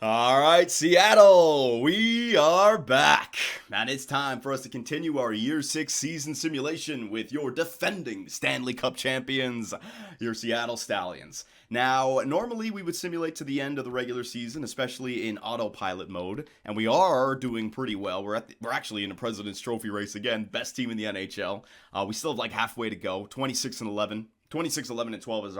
All right, Seattle, we are back. And it's time for us to continue our Year 6 season simulation with your defending Stanley Cup champions, your Seattle Stallions. Now, normally we would simulate to the end of the regular season, especially in autopilot mode, and we are doing pretty well. We're actually in a President's Trophy race again, best team in the NHL. We still have like halfway to go, 26 and 11. 26, 11, and 12 is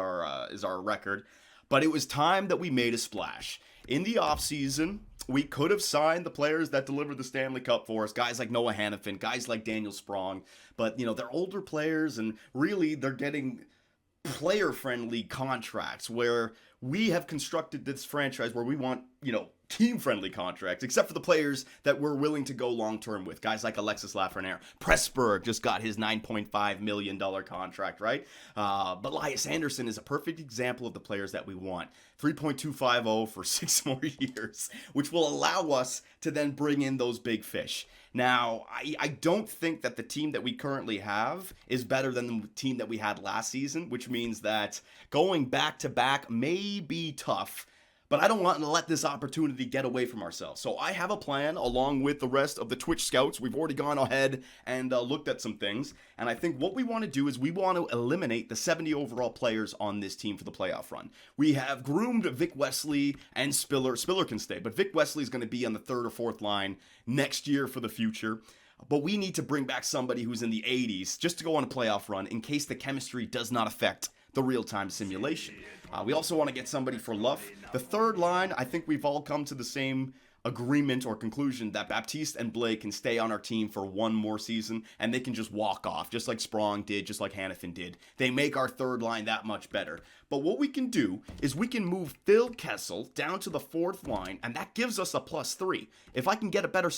our record. But it was time that we made a splash. In the offseason, we could have signed the players that delivered the Stanley Cup for us, guys like Noah Hannafin, guys like Daniel Sprong, but they're older players and really they're getting player-friendly contracts where we have constructed this franchise where we want, team-friendly contracts, except for the players that we're willing to go long-term with. Guys like Alexis Lafreniere. Pressburg just got his $9.5 million contract, right? But Elias Anderson is a perfect example of the players that we want. 3.250 for 6 more years, which will allow us to then bring in those big fish. Now, I don't think that the team that we currently have is better than the team that we had last season, which means that going back-to-back may be tough, but I don't want to let this opportunity get away from ourselves. So I have a plan along with the rest of the Twitch scouts. We've already gone ahead and looked at some things. And I think what we want to do is we want to eliminate the 70 overall players on this team for the playoff run. We have groomed Vic Wesley and Spiller. Spiller can stay, but Vic Wesley is going to be on the third or fourth line next year for the future. But we need to bring back somebody who's in the 80s just to go on a playoff run in case the chemistry does not affect the real-time simulation. We also want to get somebody for Luff. The third line, I think we've all come to the same agreement or conclusion that Baptiste and Blake can stay on our team for one more season and they can just walk off, just like Sprong did, just like Hannafin did. They make our third line that much better. But what we can do is we can move Phil Kessel down to the fourth line, and that gives us a +3. If I can get a better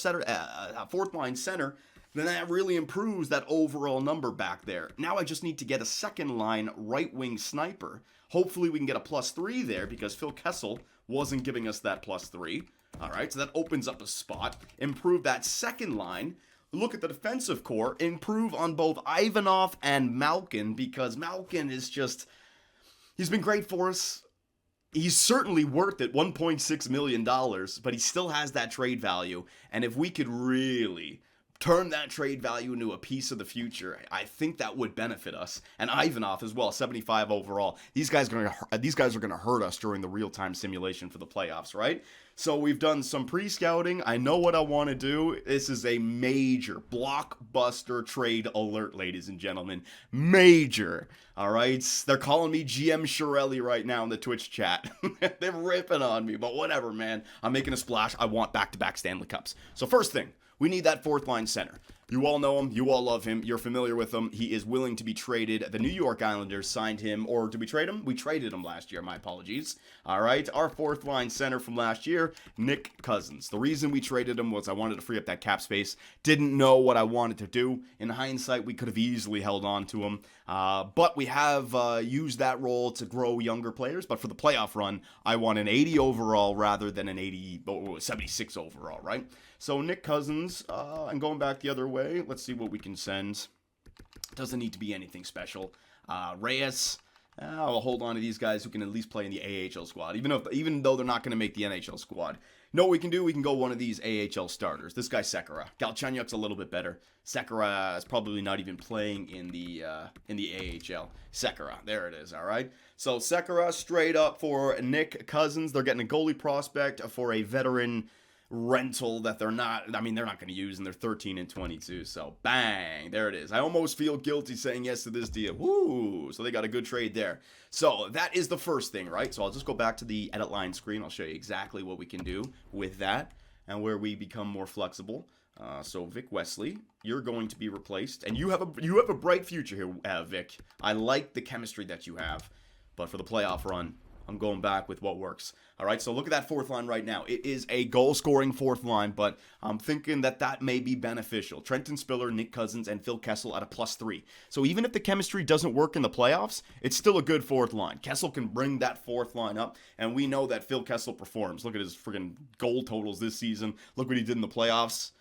fourth line center, then that really improves that overall number back there. Now I just need to get a second line right wing sniper. Hopefully we can get a +3 there because Phil Kessel wasn't giving us that +3. All right, so that opens up a spot. Improve that second line. Look at the defensive core. Improve on both Ivanov and Malkin because Malkin is just... He's been great for us. He's certainly worth it, $1.6 million, but he still has that trade value. And if we could really turn that trade value into a piece of the future, I think that would benefit us. And Ivanov as well, 75 overall. These guys are going to hurt us during the real-time simulation for the playoffs, right? So we've done some pre-scouting. I know what I want to do. This is a major blockbuster trade alert, ladies and gentlemen. Major. All right? They're calling me GM Shirelli right now in the Twitch chat. They're ripping on me, but whatever, man. I'm making a splash. I want back-to-back Stanley Cups. So first thing, we need that fourth line center. You all know him. You all love him. You're familiar with him. He is willing to be traded. The New York Islanders signed him, or did we trade him? We traded him last year. My apologies. All right. Our fourth line center from last year, Nick Cousins. The reason we traded him was I wanted to free up that cap space. Didn't know what I wanted to do. In hindsight, we could have easily held on to him. But we have used that role to grow younger players. But for the playoff run, I want an 80 overall rather than an 76 overall, right? So Nick Cousins, and going back the other way, let's see what we can send. Doesn't need to be anything special. Reyes, I'll hold on to these guys who can at least play in the AHL squad, even though they're not going to make the NHL squad. Know what we can do? We can go one of these AHL starters. This guy Sekera. Galchenyuk's a little bit better. Sekera is probably not even playing in the AHL. Sekera, there it is. All right. So Sekera straight up for Nick Cousins. They're getting a goalie prospect for a veteran rental that they're not going to use, and they're 13 and 22. So bang, there it is. I almost feel guilty saying yes to this deal. Woo! So they got a good trade there. So that is the first thing, right? So I'll just go back to the edit line screen. I'll show you exactly what we can do with that and where we become more flexible. So Vic Wesley, you're going to be replaced, and you have a bright future here, Vic. I like the chemistry that you have, but for the playoff run, I'm going back with what works. All right, so look at that fourth line right now. It is a goal-scoring fourth line, but I'm thinking that may be beneficial. Trenton Spiller, Nick Cousins, and Phil Kessel at a +3. So even if the chemistry doesn't work in the playoffs, it's still a good fourth line. Kessel can bring that fourth line up, and we know that Phil Kessel performs. Look at his friggin' goal totals this season. Look what he did in the playoffs.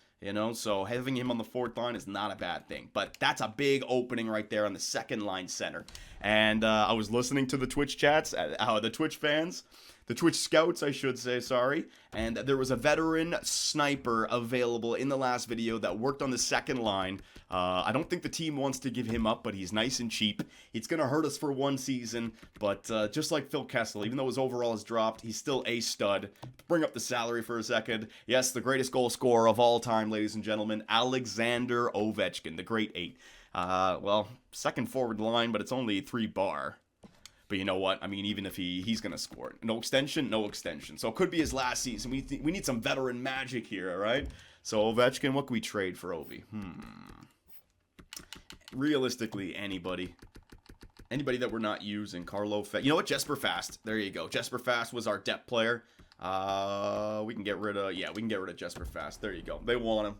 So having him on the fourth line is not a bad thing. But that's a big opening right there on the second line center. And I was listening to the Twitch chats, the Twitch fans. the Twitch scouts, I should say, sorry. And there was a veteran sniper available in the last video that worked on the second line. I don't think the team wants to give him up, but he's nice and cheap. It's going to hurt us for one season, but just like Phil Kessel, even though his overall has dropped, he's still a stud. Bring up the salary for a second. Yes, the greatest goal scorer of all time, ladies and gentlemen, Alexander Ovechkin, the great 8. Well, second forward line, but it's only 3 bar. But you know what? I mean, even if he's going to score. No extension, no extension. So it could be his last season. We need some veteran magic here, all right? So Ovechkin, what can we trade for Ovi? Realistically, anybody that we're not using. Carlo Fett. You know what? Jesper Fast. There you go. Jesper Fast was our depth player. We can get rid of Jesper Fast. There you go. They want him.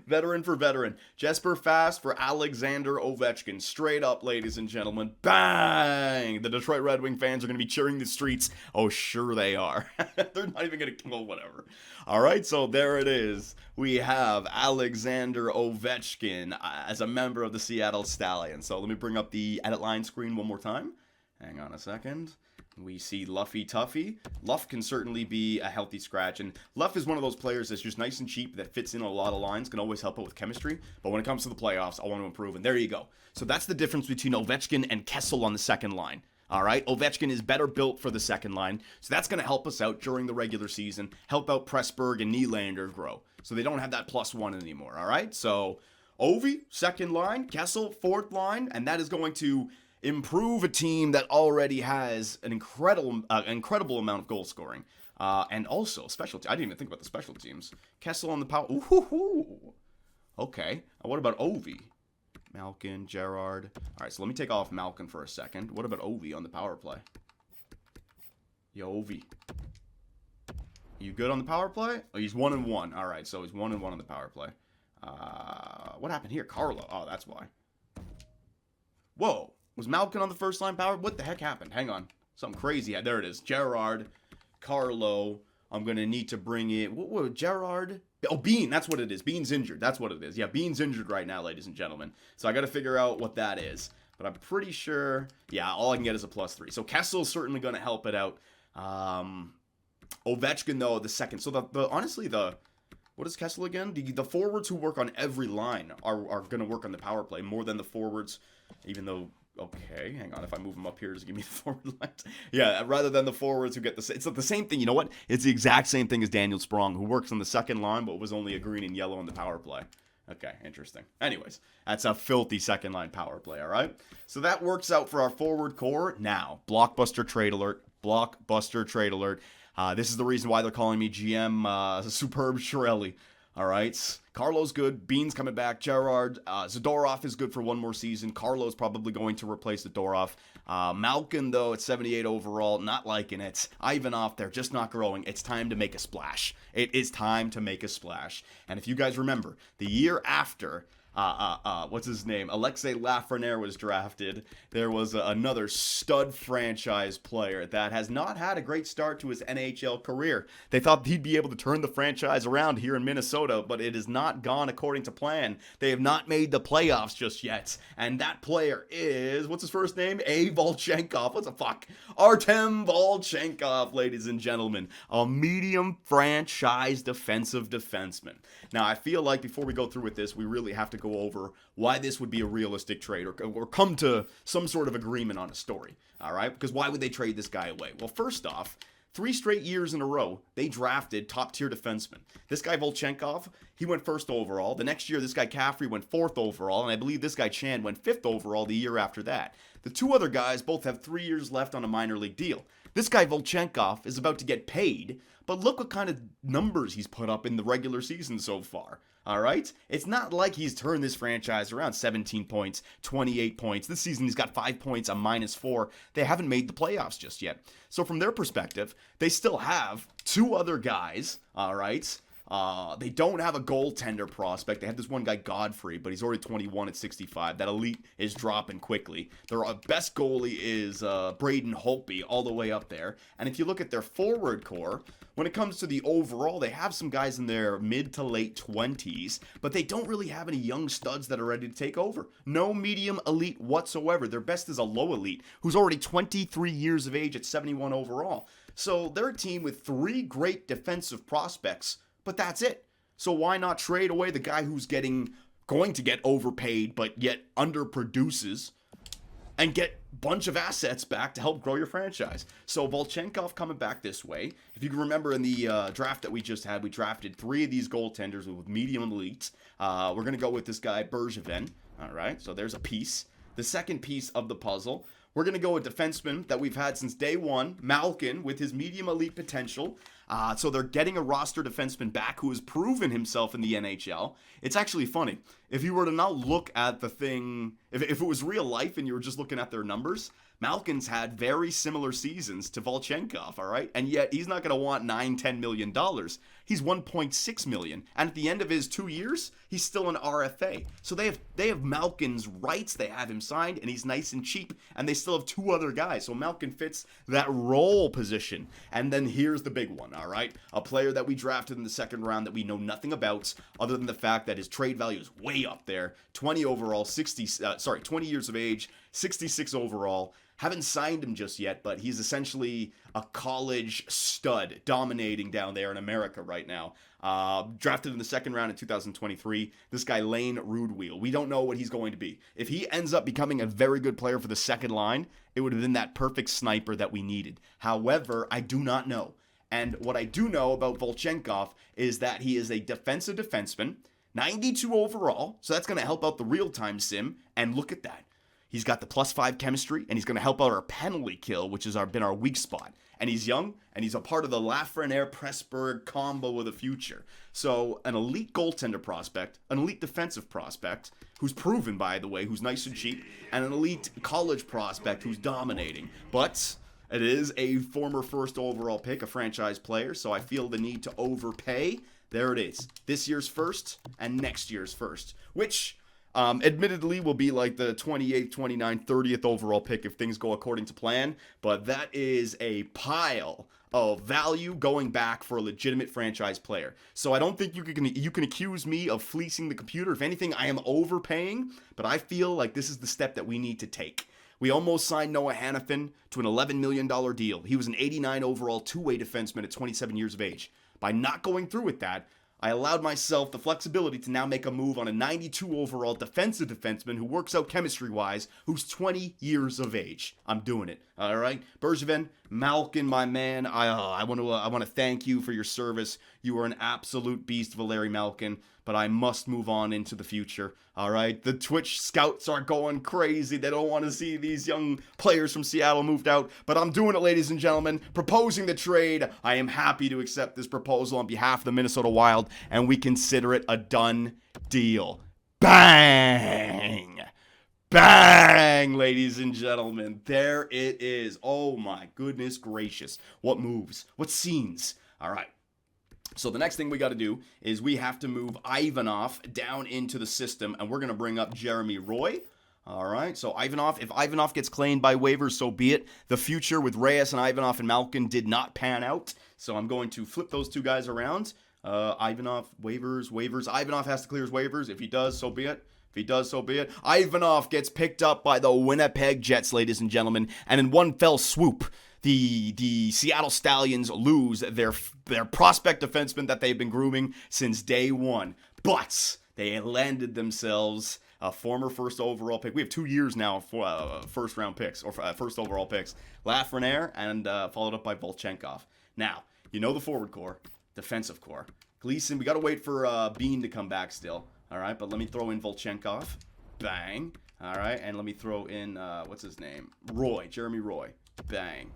Veteran for veteran. Jesper Fast for Alexander Ovechkin. Straight up, ladies and gentlemen. Bang! The Detroit Red Wing fans are going to be cheering the streets. Oh, sure they are. They're not even going to, well, whatever. All right, so there it is. We have Alexander Ovechkin as a member of the Seattle Stallions. So let me bring up the edit line screen one more time. Hang on a second. We see Luffy Tuffy. Luff can certainly be a healthy scratch, and Luff is one of those players that's just nice and cheap that fits in a lot of lines, can always help out with chemistry, but when it comes to the playoffs, I want to improve, and there you go. So that's the difference between Ovechkin and Kessel on the second line. All right, Ovechkin is better built for the second line, so that's going to help us out during the regular season, help out Pressburg and Nylander grow, so they don't have that +1 anymore, all right? So Ovi, second line, Kessel, fourth line, and that is going to improve a team that already has an incredible amount of goal scoring. And also, special I didn't even think about the special teams. Kessel on the power. Ooh. Okay. What about Ovi? Malkin, Gerard. All right, so let me take off Malkin for a second. What about Ovi on the power play? Yo, Ovi. You good on the power play? Oh, he's 1-1. All right, so he's 1-1 on the power play. What happened here? Carlo. Oh, that's why. Whoa. Was Malkin on the first line power? What the heck happened? Hang on. Something crazy. Yeah, there it is. Gerard, Carlo. I'm going to need to bring in... What, Gerard? Oh, Bean. That's what it is. Bean's injured. That's what it is. Yeah, Bean's injured right now, ladies and gentlemen. So I got to figure out what that is. But I'm pretty sure... Yeah, all I can get is a +3. So Kessel's certainly going to help it out. Ovechkin, though, the second. So honestly, what is Kessel again? The forwards who work on every line are going to work on the power play more than the forwards, even though... Okay, hang on. If I move them up here, does it give me the forward lines? Yeah, rather than the forwards who get the... It's the same thing. You know what? It's the exact same thing as Daniel Sprong, who works on the second line, but was only a green and yellow on the power play. Okay, interesting. Anyways, that's a filthy second line power play, all right? So that works out for our forward core. Now, blockbuster trade alert. Blockbuster trade alert. This is the reason why they're calling me GM Superb Shirelli. All right, Carlo's good. Bean's coming back. Gerard, Zadorov is good for one more season. Carlo's probably going to replace Zadorov. Malkin, though, at 78 overall, not liking it. Ivanov, they're just not growing. It's time to make a splash. It is time to make a splash. And if you guys remember, the year after... what's his name? Alexei Lafreniere was drafted. There was another stud franchise player that has not had a great start to his NHL career. They thought he'd be able to turn the franchise around here in Minnesota, but it has not gone according to plan. They have not made the playoffs just yet. And that player is, what's his first name? Volchenkov. What the fuck? Artem Volchenkov, ladies and gentlemen. A medium franchise defensive defenseman. Now, I feel like before we go through with this, we really have to go over why this would be a realistic trade or come to some sort of agreement on a story, all right? Because why would they trade this guy away? Well, first off, 3 straight years in a row, they drafted top-tier defensemen. This guy, Volchenkov, he went 1st overall. The next year, this guy, Caffrey, went 4th overall, and I believe this guy, Chan, went 5th overall the year after that. The 2 other guys both have 3 years left on a minor league deal. This guy, Volchenkov, is about to get paid, but look what kind of numbers he's put up in the regular season so far. All right? It's not like he's turned this franchise around. 17 points, 28 points. This season he's got 5 points, a -4. They haven't made the playoffs just yet. So from their perspective, they still have 2 other guys, all right? They don't have a goaltender prospect. They have this one guy, Godfrey, but he's already 21 at 65. That elite is dropping quickly. Their best goalie is Braden Holtby, all the way up there. And if you look at their forward core, when it comes to the overall, they have some guys in their mid to late 20s, but they don't really have any young studs that are ready to take over. No medium elite whatsoever. Their best is a low elite, who's already 23 years of age at 71 overall. So they're a team with 3 great defensive prospects, but that's it. So why not trade away the guy who's going to get overpaid but yet underproduces and get a bunch of assets back to help grow your franchise? So Volchenkov coming back this way. If you can remember in the draft that we just had, we drafted 3 of these goaltenders with medium elites. We're going to go with this guy, Bergevin. All right, so there's a piece. The second piece of the puzzle, we're going to go with defenseman that we've had since day one, Malkin, with his medium elite potential. So they're getting a roster defenseman back who has proven himself in the NHL. It's actually funny. If you were to now look at the thing, if it was real life and you were just looking at their numbers, Malkin's had very similar seasons to Volchenkov, all right? And yet he's not going to want $9-10 million. He's $1.6 million. And at the end of his 2 years, he's still an RFA. So they have Malkin's rights. They have him signed, and he's nice and cheap. And they still have 2 other guys. So Malkin fits that role position. And then here's the big one, all right? A player that we drafted in the second round that we know nothing about, other than the fact that his trade value is way up there. 20 overall, 20 years of age, 66 overall. Haven't signed him just yet, but he's essentially a college stud dominating down there in America right now. Drafted in the second round in 2023. This guy, Lane Rudwheel. We don't know what he's going to be. If he ends up becoming a very good player for the second line, it would have been that perfect sniper that we needed. However, I do not know. And what I do know about Volchenkov is that he is a defensive defenseman, 92 overall, so that's going to help out the real-time sim, and look at that. He's got the +5 chemistry, and he's going to help out our penalty kill, which has been our weak spot. And he's young, and he's a part of the Lafreniere-Pressburg combo of the future. So an elite goaltender prospect, an elite defensive prospect, who's proven, by the way, who's nice and cheap, and an elite college prospect who's dominating. But it is a former first overall pick, a franchise player, so I feel the need to overpay. There it is. This year's first and next year's first, which admittedly will be like the 28th, 29th, 30th overall pick if things go according to plan, but that is a pile of value going back for a legitimate franchise player. So I don't think you can accuse me of fleecing the computer. If anything, I am overpaying, but I feel like this is the step that we need to take. We almost signed Noah Hannafin to an $11 million deal. He was an 89 overall two-way defenseman at 27 years of age. By not going through with that, I allowed myself the flexibility to now make a move on a 92 overall defensive defenseman who works out chemistry-wise, who's 20 years of age. I'm doing it. All right, Bergevin, Malkin, my man. I want to thank you for your service. You are an absolute beast, Valeri Malkin. But I must move on into the future. All right, the Twitch scouts are going crazy. They don't want to see these young players from Seattle moved out. But I'm doing it, ladies and gentlemen. Proposing the trade. I am happy to accept this proposal on behalf of the Minnesota Wild, and we consider it a done deal. Bang! Bang, ladies and gentlemen. There it is. Oh my goodness gracious. What moves? What scenes? All right. So the next thing we got to do is we have to move Ivanov down into the system, and we're going to bring up Jeremy Roy. All right, so Ivanov, if Ivanov gets claimed by waivers, so be it. The future with Reyes and Ivanov and Malkin did not pan out, so I'm going to flip those two guys around. Ivanov, waivers. Ivanov has to clear his waivers. If he does, so be it. If he does, so be it. Ivanov gets picked up by the Winnipeg Jets, ladies and gentlemen, and in one fell swoop, the Seattle Stallions lose their prospect defenseman that they've been grooming since day one. But they landed themselves a former first overall pick. We have 2 years now for first round picks, or first overall picks. Lafreniere and followed up by Volchenkov. Now, you know the forward core, defensive core. Gleason, we got to wait for Bean to come back still. All right, but let me throw in Volchenkov. Bang. All right, and let me throw in, what's his name? Jeremy Roy. Bang.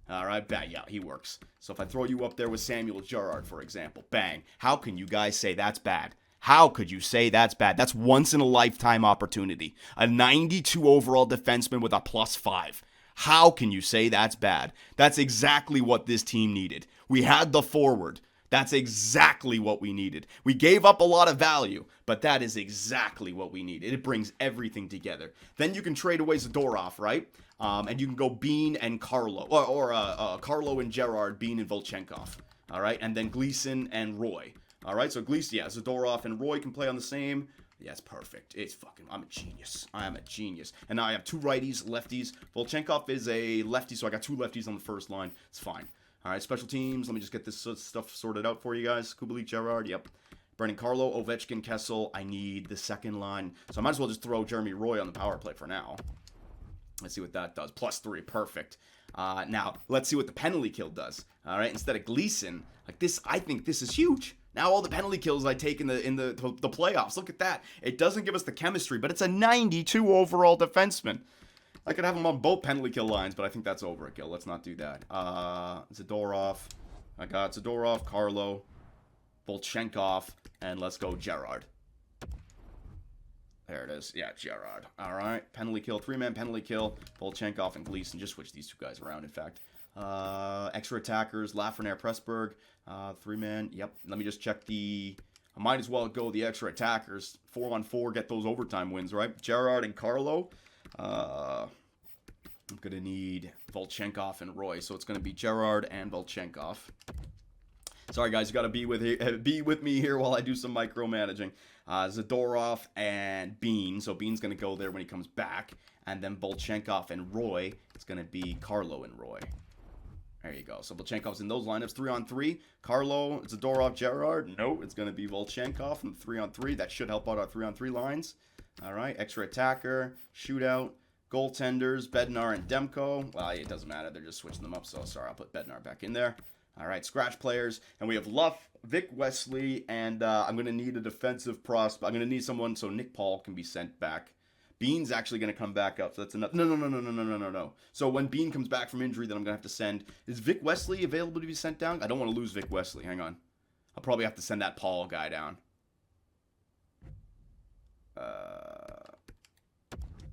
All right, bang. Yeah, he works. So if I throw you up there with Samuel Girard, for example, bang. How can you guys say that's bad? How could you say that's bad? That's once in a lifetime opportunity. A 92 overall defenseman with a +5. How can you say that's bad? That's exactly what this team needed. We had the forward. That's exactly what we needed. We gave up a lot of value, but that is exactly what we needed. It brings everything together. Then you can trade away Zadorov, right? And you can go Bean and Carlo, or Carlo and Girard, Bean and Volchenkov, all right? And then Gleason and Roy, all right? So Gleason, yeah, Zadorov and Roy can play on the same. Yeah, it's perfect. It's fucking, I'm a genius. I am a genius. And now I have 2 righties, lefties. Volchenkov is a lefty, so I got 2 lefties on the first line. It's fine. All right, special teams. Let me just get this stuff sorted out for you guys. Kubalik, Gerard, yep. Brendan Carlo, Ovechkin, Kessel. I need the second line. So I might as well just throw Jeremy Roy on the power play for now. Let's see what that does. +3, perfect. Now, let's see what the penalty kill does. All right, instead of Gleason, like this, I think this is huge. Now all the penalty kills I take in the playoffs. Look at that. It doesn't give us the chemistry, but it's a 92 overall defenseman. I could have him on both penalty kill lines, but I think that's overkill. Let's not do that. Zadorov. I got Zadorov, Carlo, Volchenkov, and let's go Gerard. There it is. Yeah, Gerard. All right. Penalty kill. 3-man penalty kill. Volchenkov and Gleason. Just switch these two guys around, in fact. Extra attackers. Lafreniere, Pressburg. 3-man. Yep. Let me just check the... I might as well go the extra attackers. 4-on-4. Get those overtime wins, right? Gerard and Carlo. I'm going to need Volchenkov and Roy. So it's going to be Gerard and Volchenkov. Sorry, guys. You got to be with me here while I do some micromanaging. Zadorov and Bean. So Bean's going to go there when he comes back. And then Volchenkov and Roy. It's going to be Carlo and Roy. There you go. So Volchenkov's in those lineups. 3-on-3. Carlo, Zadorov, Gerard. No, it's going to be Volchenkov and 3-on-3. That should help out our 3-on-3 lines. All right. Extra attacker. Shootout. Goaltenders. Bednar and Demko. Well, it doesn't matter. They're just switching them up. So sorry, I'll put Bednar back in there. All right, scratch players. And we have Luff, Vic Wesley, and I'm going to need a defensive prospect. I'm going to need someone so Nick Paul can be sent back. Bean's actually going to come back up, so that's enough. No. So when Bean comes back from injury, then I'm going to have to send... Is Vic Wesley available to be sent down? I don't want to lose Vic Wesley. Hang on. I'll probably have to send that Paul guy down.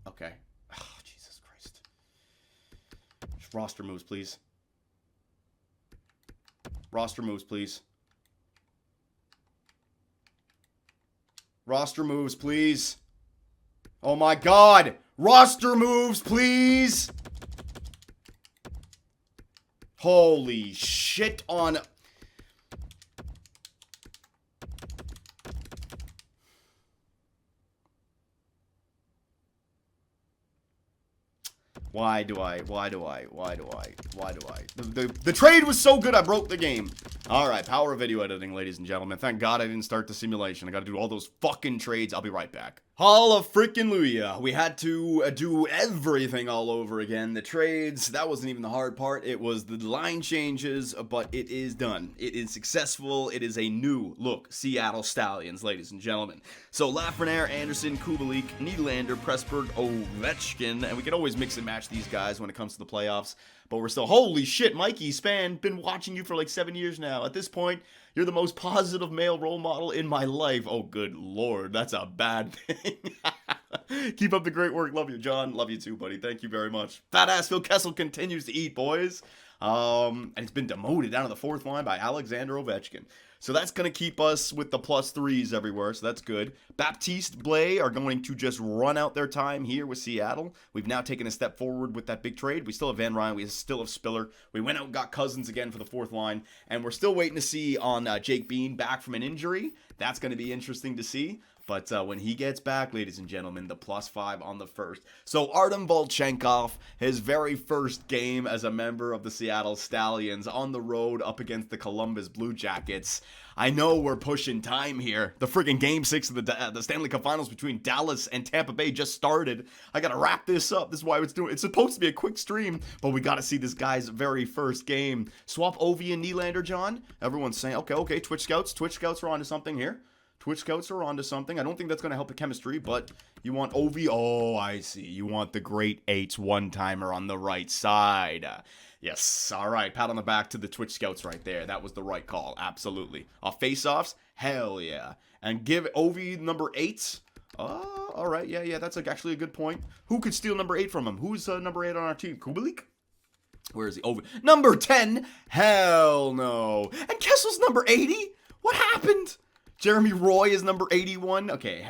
Okay. Oh, Jesus Christ. Just roster moves, please. Roster moves, please. Roster moves, please. Oh my God. Roster moves, please. Holy shit on... Why do I? The trade was so good I broke the game. Alright, power of video editing, ladies and gentlemen. Thank God I didn't start the simulation. I gotta do all those fucking trades. I'll be right back. Hallelujah. We had to do everything all over again. The trades, that wasn't even the hard part. It was the line changes, but it is done. It is successful. It is a new look Seattle Stallions, ladies and gentlemen. So Lafreniere, Anderson, Kubalik, Nylander, Pressburg, Ovechkin, and we can always mix and match these guys when it comes to the playoffs. But we're still, holy shit, Mikey Span, been watching you for like 7 years now. At this point, you're the most positive male role model in my life. Oh, good Lord, that's a bad thing. Keep up the great work. Love you, John. Love you too, buddy. Thank you very much. Fat ass Phil Kessel continues to eat, boys. And he's been demoted down to the 4th line by Alexander Ovechkin. So that's going to keep us with the +3s everywhere, so that's good. Baptiste, Blais are going to just run out their time here with Seattle. We've now taken a step forward with that big trade. We still have Van Ryn. We still have Spiller. We went out and got Cousins again for the 4th line. And we're still waiting to see on Jake Bean back from an injury. That's going to be interesting to see. But when he gets back, ladies and gentlemen, the +5 on the 1st. So Artem Volchenkov, his very first game as a member of the Seattle Stallions on the road up against the Columbus Blue Jackets. I know we're pushing time here. The friggin' Game 6 of the Stanley Cup Finals between Dallas and Tampa Bay just started. I gotta wrap this up. This is why it's supposed to be a quick stream, but we gotta see this guy's very first game. Swap Ovi and Nylander, John. Everyone's saying, okay, Twitch Scouts are onto something here. Twitch Scouts are onto something. I don't think that's going to help the chemistry, but you want Ovi. Oh, I see. You want the Great Eights one-timer on the right side. Yes. All right. Pat on the back to the Twitch Scouts right there. That was the right call. Absolutely. Face-offs? Hell yeah. And give Ovi number 8. All right. Yeah. That's actually a good point. Who could steal number 8 from him? Who's number 8 on our team? Kubalik? Where is he? Ovi. Number 10? Hell no. And Kessel's number 80? What happened? Jeremy Roy is number 81. Okay,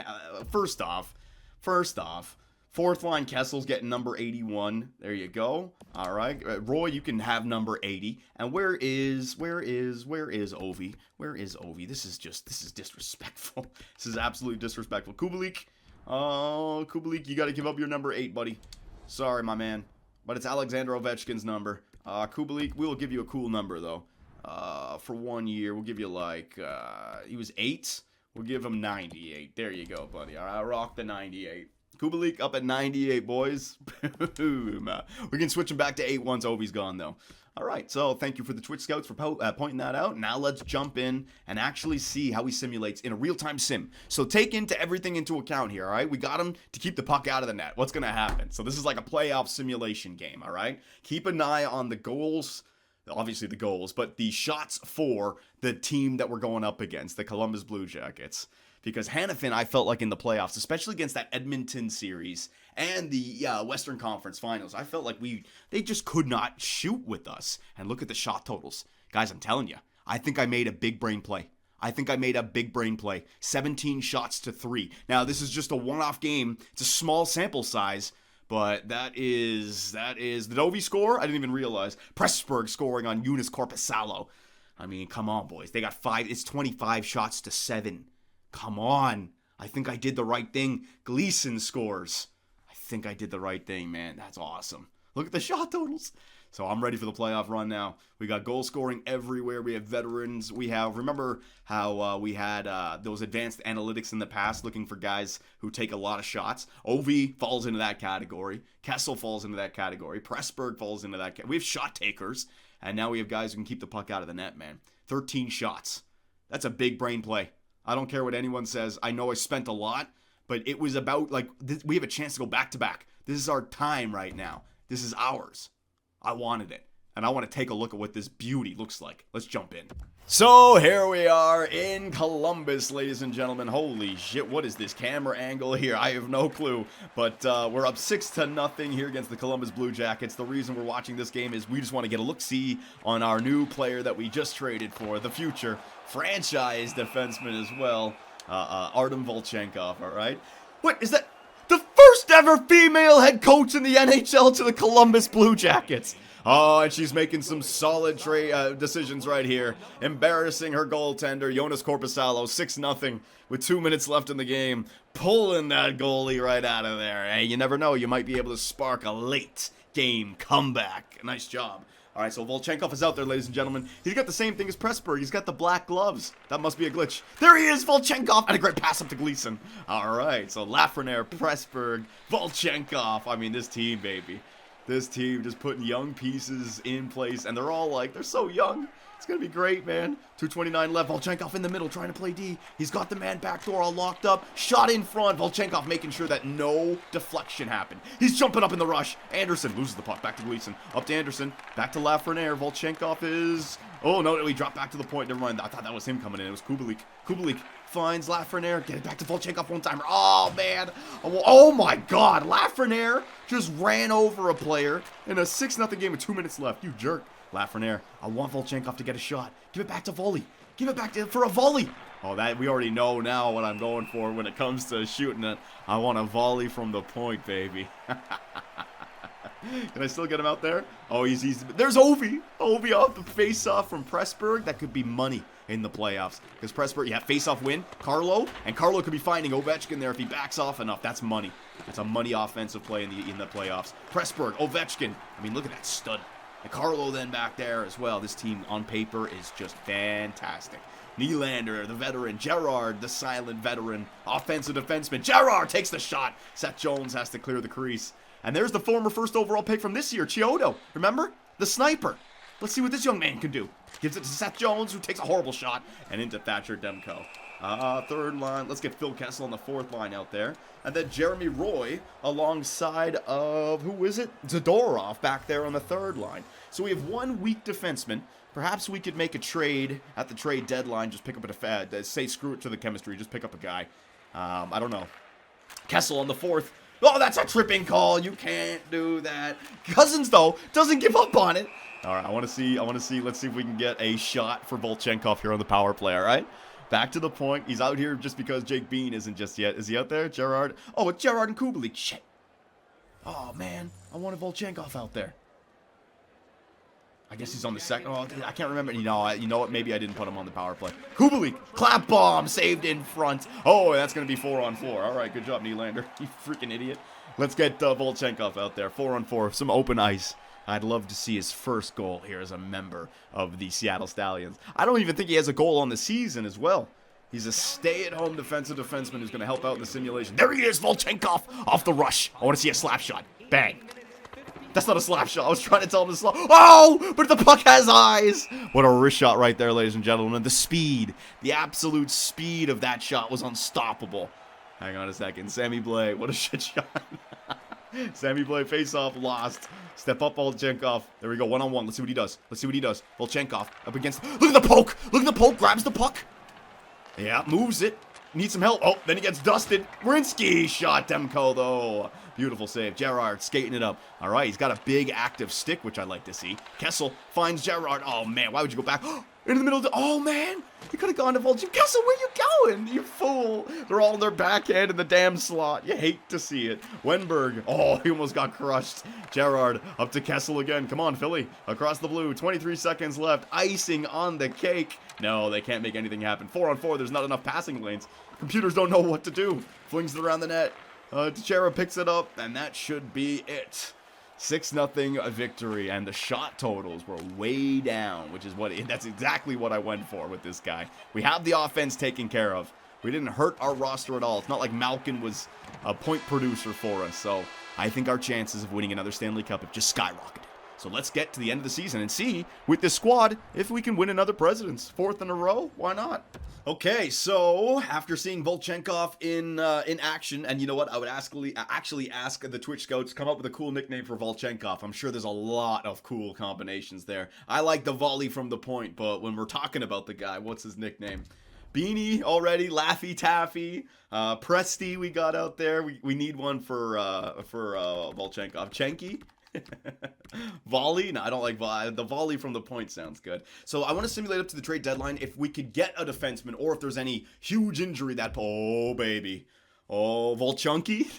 first off, 4th line Kessel's getting number 81. There you go. All right, Roy, you can have number 80. And where is Ovi? Where is Ovi? This is disrespectful. This is absolutely disrespectful. Kubalik, you got to give up your number 8, buddy. Sorry, my man, but it's Alexander Ovechkin's number. Kubalik, we will give you a cool number, though. For 1 year, we'll give you, like, he was 8. We'll give him 98. There you go, buddy. All right, rock the 98. Kubalik up at 98, boys. Boom. We can switch him back to 8 once Ovi's gone, though. All right, so thank you for the Twitch scouts for pointing that out. Now let's jump in and actually see how he simulates in a real-time sim. So take everything into account here, all right? We got him to keep the puck out of the net. What's going to happen? So this is like a playoff simulation game, all right? Keep an eye on the goals, obviously the goals, but the shots for the team that we're going up against, the Columbus Blue Jackets. Because Hannafin, I felt like in the playoffs, especially against that Edmonton series and the Western Conference Finals, I felt like they just could not shoot with us. And look at the shot totals. Guys, I'm telling you, I think I made a big brain play. 17 shots to 3. Now, this is just a one-off game. It's a small sample size, but that is the Ovi score. I didn't even realize. Pressburg scoring on Jonas Korpisalo. I mean, come on, boys. They got 5. It's 25 shots to 7. Come on. I think I did the right thing. Gleason scores. I think I did the right thing, man. That's awesome. Look at the shot totals. So I'm ready for the playoff run now. We got goal scoring everywhere. We have veterans. Remember how we had those advanced analytics in the past looking for guys who take a lot of shots? Ovi falls into that category. Kessel falls into that category. Pressburg falls into that category. We have shot takers. And now we have guys who can keep the puck out of the net, man. 13 shots. That's a big brain play. I don't care what anyone says. I know I spent a lot, but it was about, like, we have a chance to go back-to-back. This is our time right now. This is ours. I wanted it, and I want to take a look at what this beauty looks like. Let's jump in. So here we are in Columbus, ladies and gentlemen. Holy shit, what is this camera angle here? I have no clue, but we're up 6-0 here against the Columbus Blue Jackets. The reason we're watching this game is we just want to get a look-see on our new player that we just traded for, the future franchise defenseman as well, Artem Volchenkov, all right? What is that? The first ever female head coach in the NHL to the Columbus Blue Jackets. Oh, and she's making some solid decisions right here. Embarrassing her goaltender, Jonas Korpisalo, 6-0 with 2 minutes left in the game. Pulling that goalie right out of there. Hey, you never know. You might be able to spark a late game comeback. Nice job. All right, so Volchenkov is out there, ladies and gentlemen. He's got the same thing as Pressburg. He's got the black gloves. That must be a glitch. There he is, Volchenkov, and a great pass up to Gleason. All right, so Lafreniere, Pressburg, Volchenkov. I mean, this team, baby. This team just putting young pieces in place, and they're all like, they're so young. It's going to be great, man. 2:29 left. Volchenkov in the middle trying to play D. He's got the man back door all locked up. Shot in front. Volchenkov making sure that no deflection happened. He's jumping up in the rush. Anderson loses the puck. Back to Gleason. Up to Anderson. Back to Lafreniere. Volchenkov is... Oh, no, he dropped back to the point. Never mind. I thought that was him coming in. It was Kubalik. Kubalik finds Lafreniere. Get it back to Volchenkov one timer. Oh, man. Oh, my God. Lafreniere just ran over a player in a 6-0 game with 2 minutes left. You jerk. Lafreniere, I want Volchenkov to get a shot. Give it back to volley. Give it back to for a volley. Oh, that we already know now what I'm going for when it comes to shooting it. I want a volley from the point, baby. Can I still get him out there? Oh, there's Ovi. Ovi off the face-off from Pressburg. That could be money in the playoffs. Because Pressburg, yeah, face-off win. Carlo could be finding Ovechkin there if he backs off enough. That's money. That's a money offensive play in the playoffs. Pressburg, Ovechkin. I mean, look at that stud. And Carlo then back there as well. This team on paper is just fantastic. Nylander, the veteran. Gerard, the silent veteran. Offensive defenseman. Gerard takes the shot. Seth Jones has to clear the crease. And there's the former first overall pick from this year, Chiodo. Remember? The sniper. Let's see what this young man can do. Gives it to Seth Jones, who takes a horrible shot. And into Thatcher Demko. Third line. Let's get Phil Kessel on the fourth line out there. And then Jeremy Roy alongside of, who is it? Zadorov back there on the third line. So we have one weak defenseman. Perhaps we could make a trade at the trade deadline. Just pick up say screw it to the chemistry. Just pick up a guy. I don't know. Kessel on the fourth. Oh, that's a tripping call. You can't do that. Cousins, though, doesn't give up on it. All right, I want to see. Let's see if we can get a shot for Volchenkov here on the power play, all right? Back to the point. He's out here just because Jake Bean isn't just yet. Is he out there? Gerard? Oh, it's Gerard and Kubalik. Shit. Oh, man. I wanted Volchenkov out there. I guess he's on the second. Oh, I can't remember. You know what? Maybe I didn't put him on the power play. Kubalik. Clap bomb. Saved in front. Oh, that's going to be 4-on-4. All right. Good job, Nylander. You freaking idiot. Let's get Volchenkov out there. 4-on-4. Some open ice. I'd love to see his first goal here as a member of the Seattle Stallions. I don't even think he has a goal on the season as well. He's a stay-at-home defensive defenseman who's going to help out in the simulation. There he is, Volchenkov, off the rush. I want to see a slap shot. Bang. That's not a slap shot. I was trying to tell him to slap. Oh, but the puck has eyes. What a wrist shot right there, ladies and gentlemen. The speed, the absolute speed of that shot was unstoppable. Hang on a second. Sammy Blais, what a shit shot. Sammy Blais face-off, lost. Step up, Volchenkov. There we go, one-on-one. Let's see what he does. Volchenkov up against... Look at the poke. Grabs the puck. Yeah, moves it. Needs some help. Oh, then he gets dusted. Rinsky shot Demko, though. Beautiful save. Gerard skating it up. All right, he's got a big active stick, which I like to see. Kessel finds Gerard. Oh, man, why would you go back? Into the middle of the... Oh, man. You could have gone to Volchenkov. Kessel, where you going? You fool. They're all in their backhand in the damn slot. You hate to see it. Wenberg. Oh, he almost got crushed. Gerard up to Kessel again. Come on, Philly. Across the blue. 23 seconds left. Icing on the cake. No, they can't make anything happen. 4-on-4. There's not enough passing lanes. Computers don't know what to do. Flings it around the net. Teixeira picks it up, and that should be it. 6-0 victory, and the shot totals were way down, which is that's exactly what I went for with this guy. We have the offense taken care of. We didn't hurt our roster at all. It's not like Malkin was a point producer for us, so I think our chances of winning another Stanley Cup have just skyrocketed. So let's get to the end of the season and see, with this squad, if we can win another Presidents. 4th in a row? Why not? Okay, so after seeing Volchenkov in action, and you know what? I would actually ask the Twitch scouts come up with a cool nickname for Volchenkov. I'm sure there's a lot of cool combinations there. I like the volley from the point, but when we're talking about the guy, what's his nickname? Beanie already, Laffy Taffy, Presty we got out there. We need one for Volchenkov. Chenky? Volley? No, I don't like volley. The volley from the point sounds good. So I want to simulate up to the trade deadline if we could get a defenseman or if there's any huge injury that... Oh, baby. Oh, Volchunky.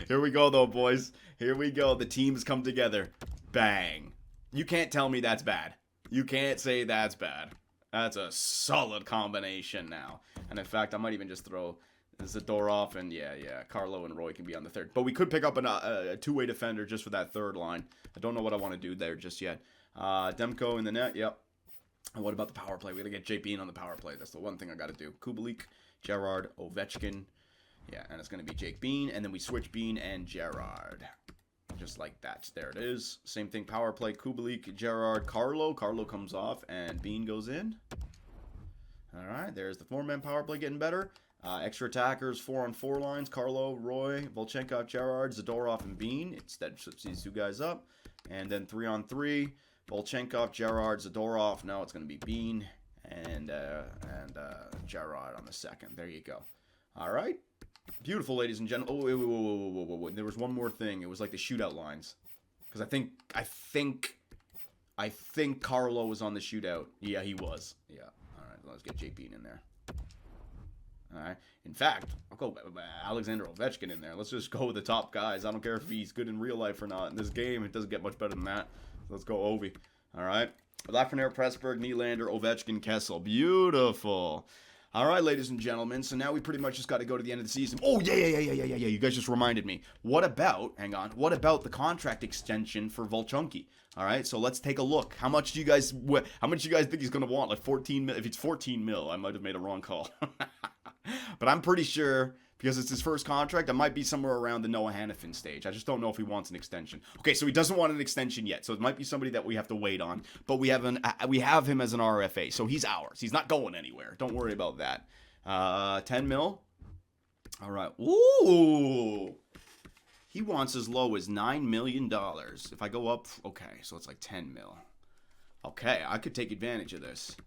Here we go, though, boys. Here we go. The teams come together. Bang. You can't tell me that's bad. You can't say that's bad. That's a solid combination now. And in fact, I might even just throw... Zadorov and yeah, Carlo and Roy can be on the third. But we could pick up a two-way defender just for that third line. I don't know what I want to do there just yet. Demko in the net, yep. And what about the power play? We got to get Jake Bean on the power play. That's the one thing I got to do. Kubalik, Gerard, Ovechkin. Yeah, and it's going to be Jake Bean. And then we switch Bean and Gerard. Just like that. There it is. Same thing, power play. Kubalik, Gerard, Carlo. Carlo comes off and Bean goes in. All right, there's the 4-man power play getting better. Extra attackers, 4-on-4 lines. Carlo, Roy, Volchenkov, Gerard, Zadorov, and Bean. Instead, flips these two guys up. And then 3-on-3. Volchenkov, Gerard, Zadorov. No, it's going to be Bean and Gerard on the second. There you go. All right. Beautiful, ladies and gentlemen. Oh, wait. There was one more thing. It was like the shootout lines. Because I think Carlo was on the shootout. Yeah, he was. Yeah. All right. Let's get Jake Bean in there. All right. In fact, I'll go Alexander Ovechkin in there. Let's just go with the top guys. I don't care if he's good in real life or not. In this game, it doesn't get much better than that. So let's go Ovi. All right. Lafreniere, Pressburg, Nylander, Ovechkin, Kessel. Beautiful. All right, ladies and gentlemen. So now we pretty much just got to go to the end of the season. Oh, yeah. You guys just reminded me. What about the contract extension for Volchunky? All right, so let's take a look. How much do you guys think he's going to want? Like 14 mil? If it's 14 mil, I might have made a wrong call. But I'm pretty sure, because it's his first contract, it might be somewhere around the Noah Hannafin stage. I just don't know if he wants an extension. Okay, so he doesn't want an extension yet, so it might be somebody that we have to wait on. But we have him as an RFA, so he's ours. He's not going anywhere. Don't worry about that. 10 mil? All right. Ooh! He wants as low as $9 million. If I go up, okay, so it's like 10 mil. Okay, I could take advantage of this.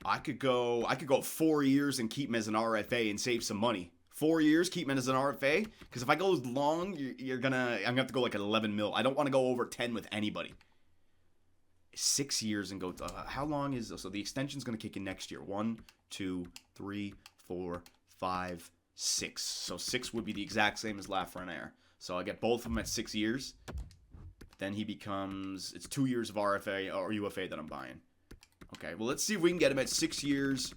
I could go 4 years and keep him as an RFA and save some money. 4 years, keep him as an RFA. Because if I go long, I'm gonna have to go like at 11 mil. I don't want to go over 10 with anybody. 6 years and go. How long is this? So the extension's gonna kick in next year. 1, 2, 3, 4, 5, 6. So 6 would be the exact same as Lafreniere. So I get both of them at 6 years. Then he becomes. It's 2 years of RFA or UFA that I'm buying. Okay, well, let's see if we can get him at 6 years,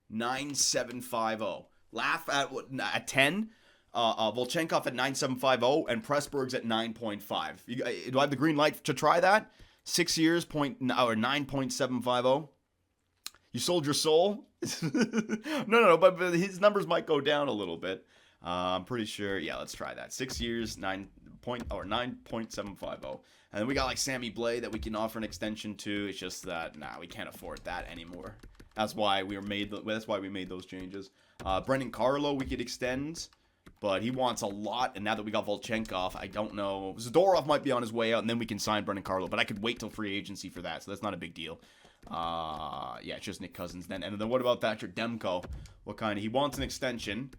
9,750. Laugh at 10. Volchenkov at 9.750 and Pressburg's at 9.5. Do I have the green light to try that? 6 years, or 9.750. You sold your soul? No, but his numbers might go down a little bit. I'm pretty sure. Yeah, let's try that. 6 years, 9.750. And then we got like Sammy Blais that we can offer an extension to. It's just that we can't afford that anymore. That's why we made those changes. Brendan Carlo we could extend, but he wants a lot. And now that we got Volchenkov, I don't know. Zadorov might be on his way out, and then we can sign Brendan Carlo. But I could wait till free agency for that, so that's not a big deal. Yeah, it's just Nick Cousins then. And then what about Thatcher Demko? What kind of? He wants an extension.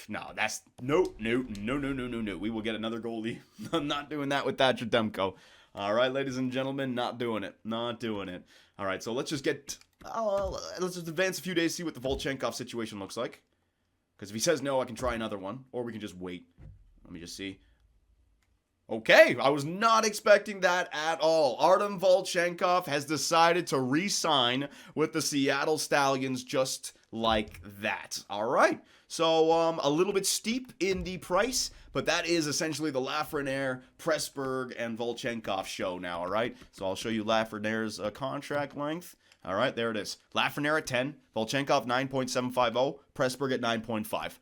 No, that's no. We will get another goalie. I'm not doing that with Thatcher Demko. All right, ladies and gentlemen, not doing it. All right, so let's just advance a few days, see what the Volchenkov situation looks like. Because if he says no, I can try another one, or we can just wait. Let me just see. Okay, I was not expecting that at all. Artem Volchenkov has decided to re-sign with the Seattle Stallions just like that. All right, so a little bit steep in the price, but that is essentially the Lafreniere, Pressburg, and Volchenkov show now, all right? So I'll show you Lafreniere's contract length. All right, there it is. Lafreniere at 10, Volchenkov 9.750, Pressburg at 9.5.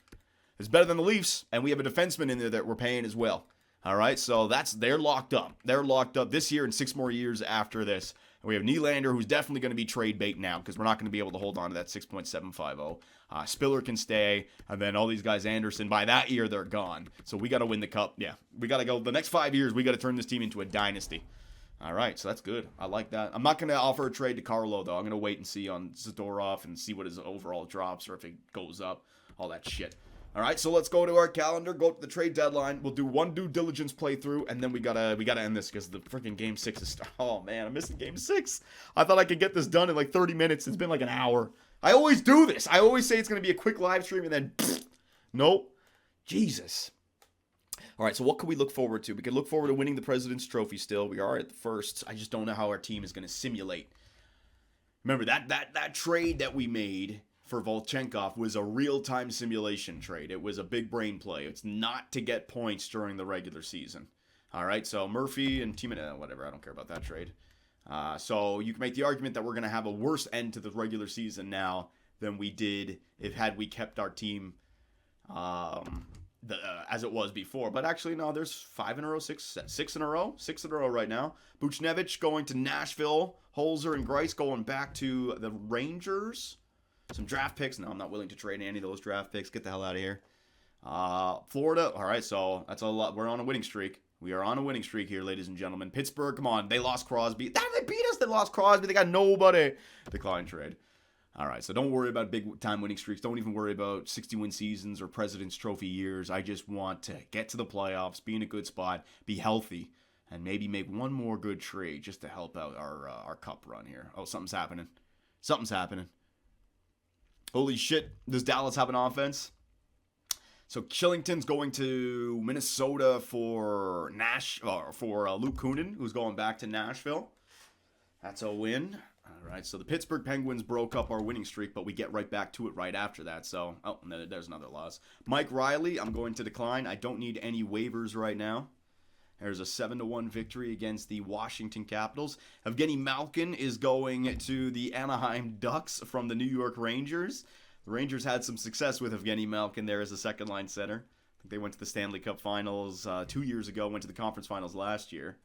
It's better than the Leafs, and we have a defenseman in there that we're paying as well. All right, so they're locked up. They're locked up this year and 6 more years after this. And we have Nylander, who's definitely going to be trade bait now because we're not going to be able to hold on to that 6.750. Spiller can stay, and then all these guys, Anderson, by that year, they're gone. So we got to win the cup. Yeah, we got to go. The next 5 years, we got to turn this team into a dynasty. All right, so that's good. I like that. I'm not going to offer a trade to Carlo, though. I'm going to wait and see on Zadorov and see what his overall drops or if it goes up, all that shit. All right, so let's go to our calendar, go to the trade deadline. We'll do one due diligence playthrough, and then we gotta end this because the freaking Game 6 is... Oh, man, I'm missing Game 6. I thought I could get this done in like 30 minutes. It's been like an hour. I always do this. I always say it's going to be a quick live stream, and then... Nope. Jesus. All right, so what can we look forward to? We can look forward to winning the President's Trophy still. We are at the first. I just don't know how our team is going to simulate. Remember, that trade that we made... for Volchenkov was a real-time simulation trade. It was a big brain play. It's not to get points during the regular season. All right, so Murphy and whatever. I don't care about that trade. So you can make the argument that we're going to have a worse end to the regular season now than we did had we kept our team as it was before. But actually, no, there's 5 in a row, six in a row right now. Buchnevich going to Nashville. Holzer and Grice going back to the Rangers. Some draft picks. No, I'm not willing to trade any of those draft picks. Get the hell out of here. Florida. All right, so that's a lot. We're on a winning streak. We are on a winning streak here, ladies and gentlemen. Pittsburgh, come on. They lost Crosby. They beat us. They lost Crosby. They got nobody. Decline trade. All right, so don't worry about big-time winning streaks. Don't even worry about 60-win seasons or President's Trophy years. I just want to get to the playoffs, be in a good spot, be healthy, and maybe make one more good trade just to help out our cup run here. Oh, something's happening. Something's happening. Holy shit, does Dallas have an offense? So Killington's going to Minnesota for Luke Kunin, who's going back to Nashville. That's a win. All right, so the Pittsburgh Penguins broke up our winning streak, but we get right back to it right after that. So, there's another loss. Mike Riley, I'm going to decline. I don't need any waivers right now. There's a 7-1 victory against the Washington Capitals. Evgeny Malkin is going to the Anaheim Ducks from the New York Rangers. The Rangers had some success with Evgeny Malkin there as a second-line center. I think they went to the Stanley Cup Finals 2 years ago, went to the Conference Finals last year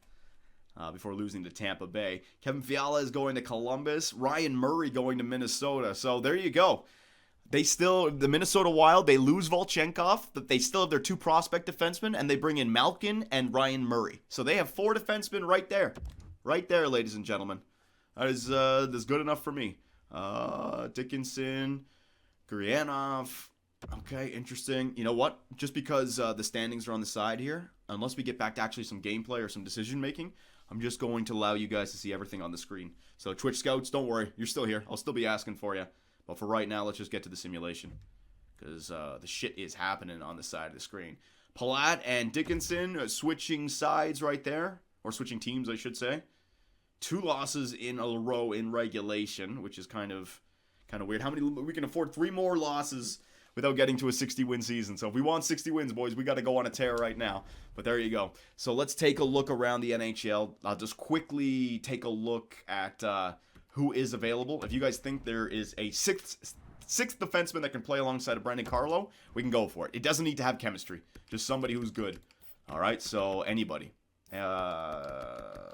before losing to Tampa Bay. Kevin Fiala is going to Columbus. Ryan Murray going to Minnesota. So there you go. The Minnesota Wild, they lose Volchenkov, but they still have their 2 prospect defensemen, and they bring in Malkin and Ryan Murray. So they have 4 defensemen right there. Right there, ladies and gentlemen. That's good enough for me. Dickinson, Gurianov. Okay, interesting. You know what? Just because the standings are on the side here, unless we get back to actually some gameplay or some decision-making, I'm just going to allow you guys to see everything on the screen. So Twitch Scouts, don't worry. You're still here. I'll still be asking for you. But for right now, let's just get to the simulation. Because the shit is happening on the side of the screen. Palat and Dickinson switching sides right there. Or switching teams, I should say. 2 losses in a row in regulation, which is kind of weird. We can afford 3 more losses without getting to a 60-win season. So if we want 60 wins, boys, we got to go on a tear right now. But there you go. So let's take a look around the NHL. I'll just quickly take a look at who is available. If you guys think there is a sixth defenseman that can play alongside of Brendan Carlo, we can go for it. It doesn't need to have chemistry. Just somebody who's good. All right, so anybody.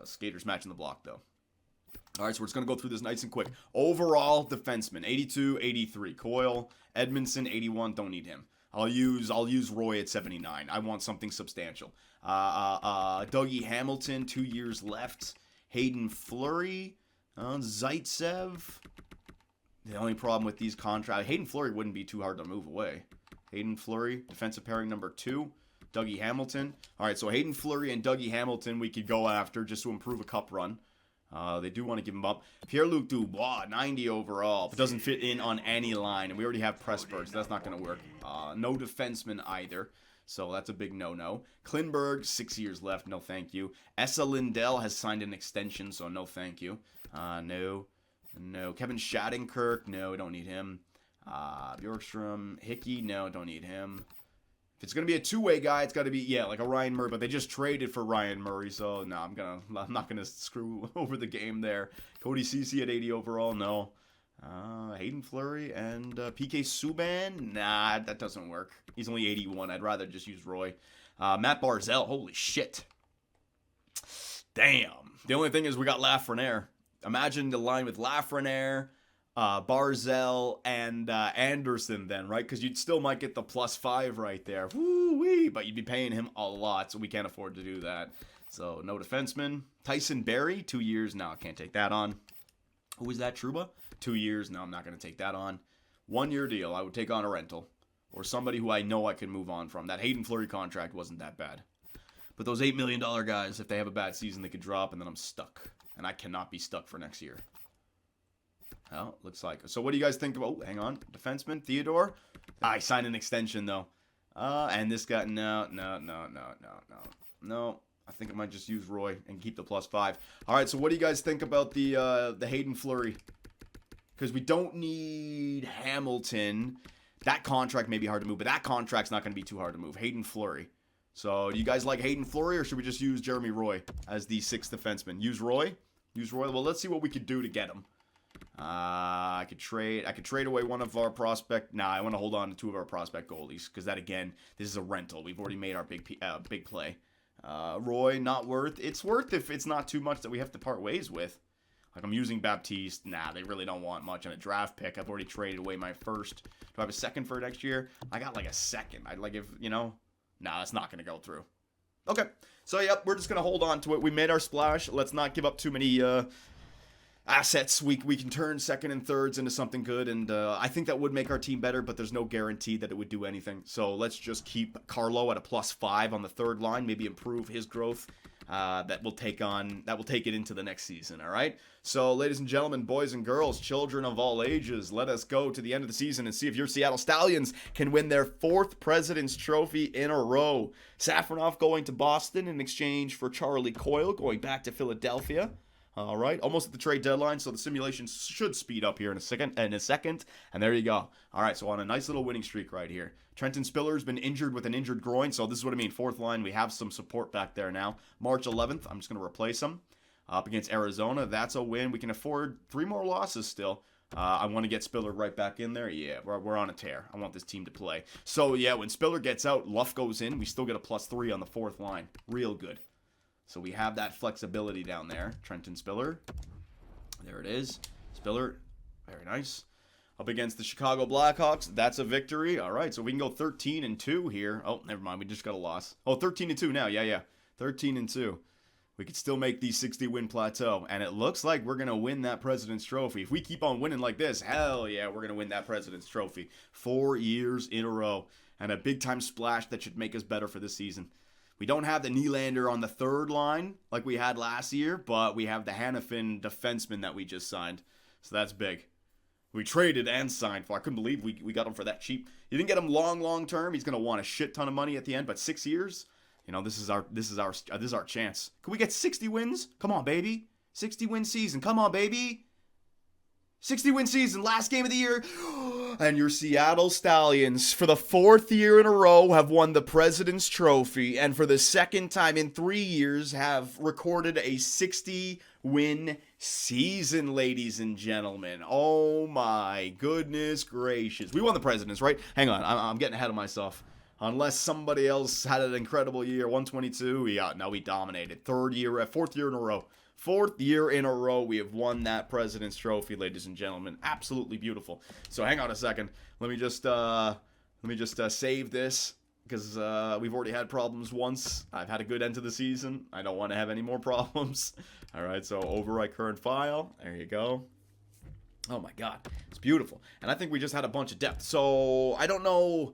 Skaters matching the block, though. All right, so we're just going to go through this nice and quick. Overall defenseman, 82, 83. Coyle, Edmondson, 81. Don't need him. I'll use Roy at 79. I want something substantial. Dougie Hamilton, 2 years left. Hayden Fleury, Zaitsev. The only problem with these contracts, Hayden Fleury wouldn't be too hard to move away. Hayden Fleury, defensive pairing number 2. Dougie Hamilton. All right, so Hayden Fleury and Dougie Hamilton we could go after just to improve a cup run. They do want to give him up. Pierre-Luc Dubois, 90 overall. It doesn't fit in on any line, and we already have Pressburg, so that's not going to work. No defenseman either, so that's a big no-no. Klinberg, 6 years left. No, thank you. Essa Lindell has signed an extension, so no, thank you. No. Kevin Shattenkirk, no, don't need him. Bjorkstrom, Hickey, no, don't need him. If it's going to be a two-way guy, it's got to be, yeah, like a Ryan Murray, but they just traded for Ryan Murray, so no, I'm not going to screw over the game there. Cody Ceci at 80 overall, no. Hayden Fleury and PK Subban, nah, that doesn't work. He's only 81. I'd rather just use Roy. Matt Barzell, holy shit. Damn. The only thing is we got Lafreniere. Imagine the line with Lafreniere, Barzell, and Anderson then, right? Because you'd still might get the +5 right there. Woo-wee! But you'd be paying him a lot, so we can't afford to do that. So, no defenseman. Tyson Barrie, 2 years. No, I can't take that on. Who was that, Trouba? 2 years. No, I'm not going to take that on. 1 year deal. I would take on a rental. Or somebody who I know I can move on from. That Hayden Fleury contract wasn't that bad. But those $8 million guys, if they have a bad season, they could drop, and then I'm stuck. And I cannot be stuck for next year. Well, looks like. So what do you guys think about... Oh, hang on. Defenseman, Theodore. I signed an extension, though. And this guy... No. I think I might just use Roy and keep the +5. All right, so what do you guys think about the Hayden Fleury? Because we don't need Hamilton. That contract may be hard to move, but that contract's not going to be too hard to move. Hayden Fleury. So do you guys like Hayden Fleury, or should we just use Jeremy Roy as the 6th defenseman? Use Roy? Use Roy? Well, let's see what we could do to get him. I could trade away one of our prospect. Nah, I want to hold on to 2 of our prospect goalies, because that, again, this is a rental. We've already made our big play. Roy, not worth. It's worth if it's not too much that we have to part ways with. Like, I'm using Baptiste. Nah, they really don't want much on a draft pick. I've already traded away my first. Do I have a second for next year? I got like a second. I'd like if, nah, that's not going to go through. Okay. So, yep, we're just going to hold on to it. We made our splash. Let's not give up too many assets. We can turn second and thirds into something good, and I think that would make our team better, but there's no guarantee that it would do anything. So let's just keep Carlo at a +5 on the third line, maybe improve his growth. That will take it into the next season. All right. So, ladies and gentlemen, boys and girls, children of all ages, let us go to the end of the season and see if your Seattle Stallions can win their 4th President's Trophy in a row. Safronov going to Boston in exchange for Charlie Coyle going back to Philadelphia. All right, almost at the trade deadline, so the simulation should speed up here in a second. And there you go. All right, so on a nice little winning streak right here. Trenton Spiller's been injured with an injured groin, so this is what I mean. 4th line, we have some support back there now. March 11th, I'm just going to replace him. Up against Arizona, that's a win. We can afford 3 more losses still. I want to get Spiller right back in there. Yeah, we're on a tear. I want this team to play. So, yeah, when Spiller gets out, Luff goes in. We still get a +3 on the 4th line. Real good. So we have that flexibility down there. Trenton Spiller. There it is. Spiller. Very nice. Up against the Chicago Blackhawks. That's a victory. All right, so we can go 13-2 here. Oh, never mind. We just got a loss. Oh, 13-2 now. Yeah. 13-2. We could still make the 60-win plateau. And it looks like we're going to win that President's Trophy. If we keep on winning like this, hell yeah, we're going to win that President's Trophy. 4 years in a row. And a big-time splash that should make us better for this season. We don't have the Nylander on the 3rd line like we had last year, but we have the Hannafin defenseman that we just signed. So that's big. We traded and signed for. I couldn't believe we got him for that cheap. You didn't get him long term. He's going to want a shit ton of money at the end, but 6 years, this is our chance. Can we get 60 wins? Come on, baby. 60-win season. Come on, baby. 60-win season, last game of the year. And your Seattle Stallions, for the 4th year in a row, have won the President's Trophy. And for the 2nd time in 3 years, have recorded a 60-win season, ladies and gentlemen. Oh my goodness gracious. We won the President's, right? Hang on, I'm getting ahead of myself. Unless somebody else had an incredible year, 122, we dominated. 4th year in a row. 4th year in a row, we have won that President's Trophy, ladies and gentlemen. Absolutely beautiful. So hang on a second. Let me just save this, because we've already had problems once. I've had a good end to the season. I don't want to have any more problems. All right, so overwrite current file. There you go. Oh my God, it's beautiful. And I think we just had a bunch of depth. So I don't know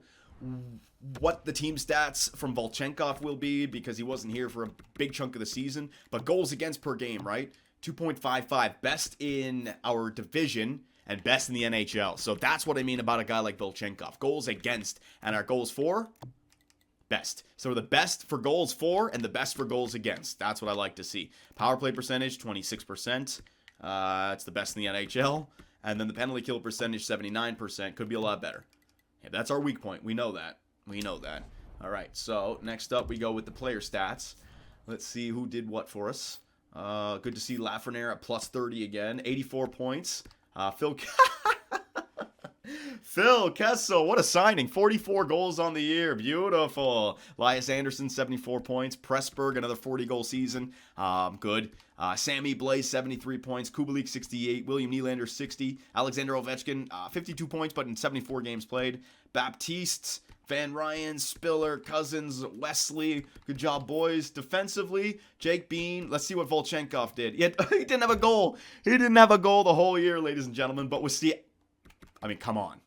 what the team stats from Volchenkov will be, because he wasn't here for a big chunk of the season, but goals against per game, right? 2.55, best in our division and best in the NHL. So that's what I mean about a guy like Volchenkov. Goals against, and our goals for, best. So the best for goals for and the best for goals against. That's what I like to see. Power play percentage, 26%. It's the best in the NHL. And then the penalty kill percentage, 79%. Could be a lot better. Yeah, that's our weak point. We know that. We know that. All right, so next up we go with the player stats. Let's see who did what for us. Good to see Lafreniere at plus 30 again. 84 points. Phil Kessel, what a signing. 44 goals on the year. Beautiful. Elias Anderson, 74 points. Pressburg, another 40-goal season. Good. Sammy Blaze, 73 points. Kubalik, 68. William Nylander, 60. Alexander Ovechkin, 52 points, but in 74 games played. Baptiste, Van Ryan, Spiller, Cousins, Wesley. Good job, boys. Defensively, Jake Bean. Let's see what Volchenkov did. He didn't have a goal. He didn't have a goal the whole year, ladies and gentlemen. But come on.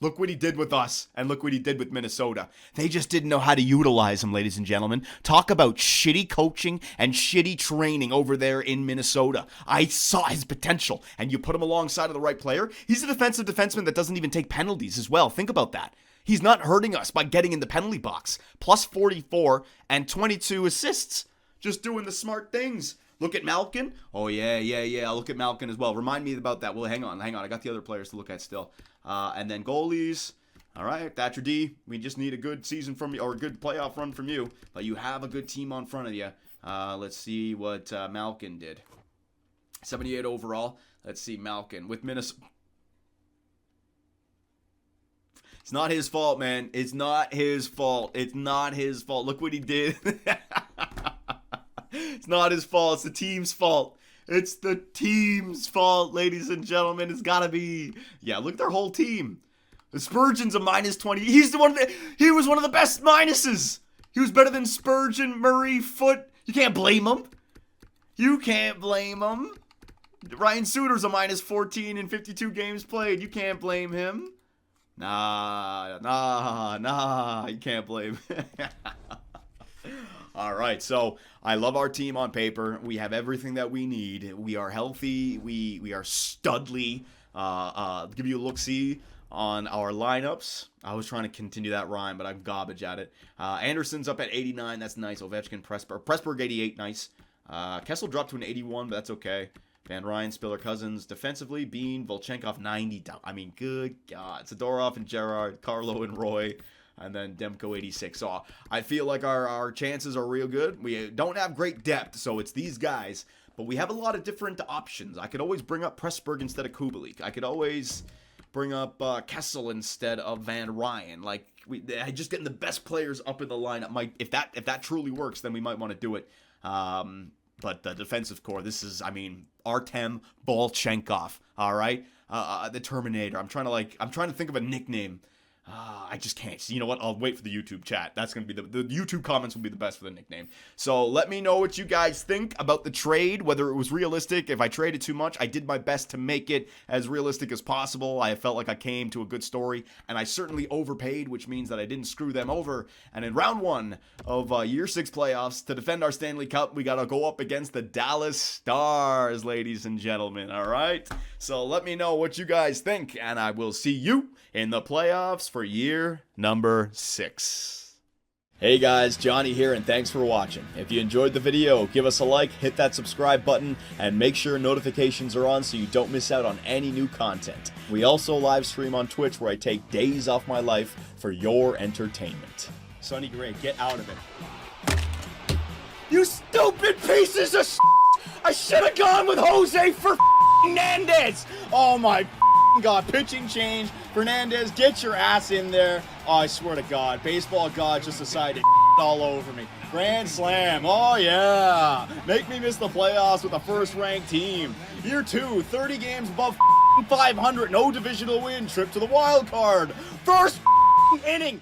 Look what he did with us, and look what he did with Minnesota. They just didn't know how to utilize him, ladies and gentlemen. Talk about shitty coaching and shitty training over there in Minnesota. I saw his potential, and you put him alongside of the right player. He's a defensive defenseman that doesn't even take penalties as well. Think about that. He's not hurting us by getting in the penalty box. Plus 44 and 22 assists. Just doing the smart things. Look at Malkin. Oh, yeah. I'll look at Malkin as well. Remind me about that. Well, hang on. I got the other players to look at still. And then goalies. All right, Thatcher D. We just need a good season from you, or a good playoff run from you. But you have a good team on front of you. Let's see what Malkin did. 78 overall. Let's see Malkin with Minnesota. It's not his fault, man. It's not his fault. It's not his fault. Look what he did. It's not his fault. It's the team's fault. It's the team's fault, ladies and gentlemen. It's gotta be. Yeah, look at their whole team. The Spurgeon's a minus 20. He was one of the best minuses. He was better than Spurgeon, Murray, Foote. You can't blame him. You can't blame him. Ryan Suter's a minus 14 in 52 games played. You can't blame him. Nah, you can't blame. All right, so I love our team on paper. We have everything that we need. We are healthy. We are studly. Give you a look-see on our lineups. I was trying to continue that rhyme, but I'm garbage at it. Anderson's up at 89. That's nice. Ovechkin, Pressburg 88. Nice. Kessel dropped to an 81, but that's okay. Van Ryan, Spiller, Cousins. Defensively, Bean, Volchenkov, 90. I mean, good God. Zadorov and Gerard, Carlo and Roy, and then Demko, 86. So I feel like our chances are real good. We don't have great depth, so it's these guys. But we have a lot of different options. I could always bring up Pressburg instead of Kubalik. I could always bring up Kessel instead of Van Ryan. Like, just getting the best players up in the lineup might, if that truly works, then we might want to do it. But the defensive core, this is, Artem Volchenkov, all right? The Terminator. I'm trying to think of a nickname. I just can't. So you know what? I'll wait for the YouTube chat. That's going to be the YouTube comments will be the best for the nickname. So let me know what you guys think about the trade, whether it was realistic. If I traded too much, I did my best to make it as realistic as possible. I felt like I came to a good story, and I certainly overpaid, which means that I didn't screw them over. And in round 1 of Year 6 playoffs, to defend our Stanley Cup, we got to go up against the Dallas Stars, ladies and gentlemen, all right? So let me know what you guys think, and I will see you in the playoffs for year number 6. Hey guys, Johnny here, and thanks for watching. If you enjoyed the video, give us a like, hit that subscribe button, and make sure notifications are on so you don't miss out on any new content. We also live stream on Twitch where I take days off my life for your entertainment. Sonny Gray, get out of it. You stupid pieces of I should have gone with Jose for Fernandez! Oh my God, pitching change. Fernandez, get your ass in there. Oh, I swear to God, baseball God just decided to all over me. Grand slam, oh yeah. Make me miss the playoffs with a first-ranked team. Year 2, 30 games above 500, no divisional win, trip to the wild card. First inning.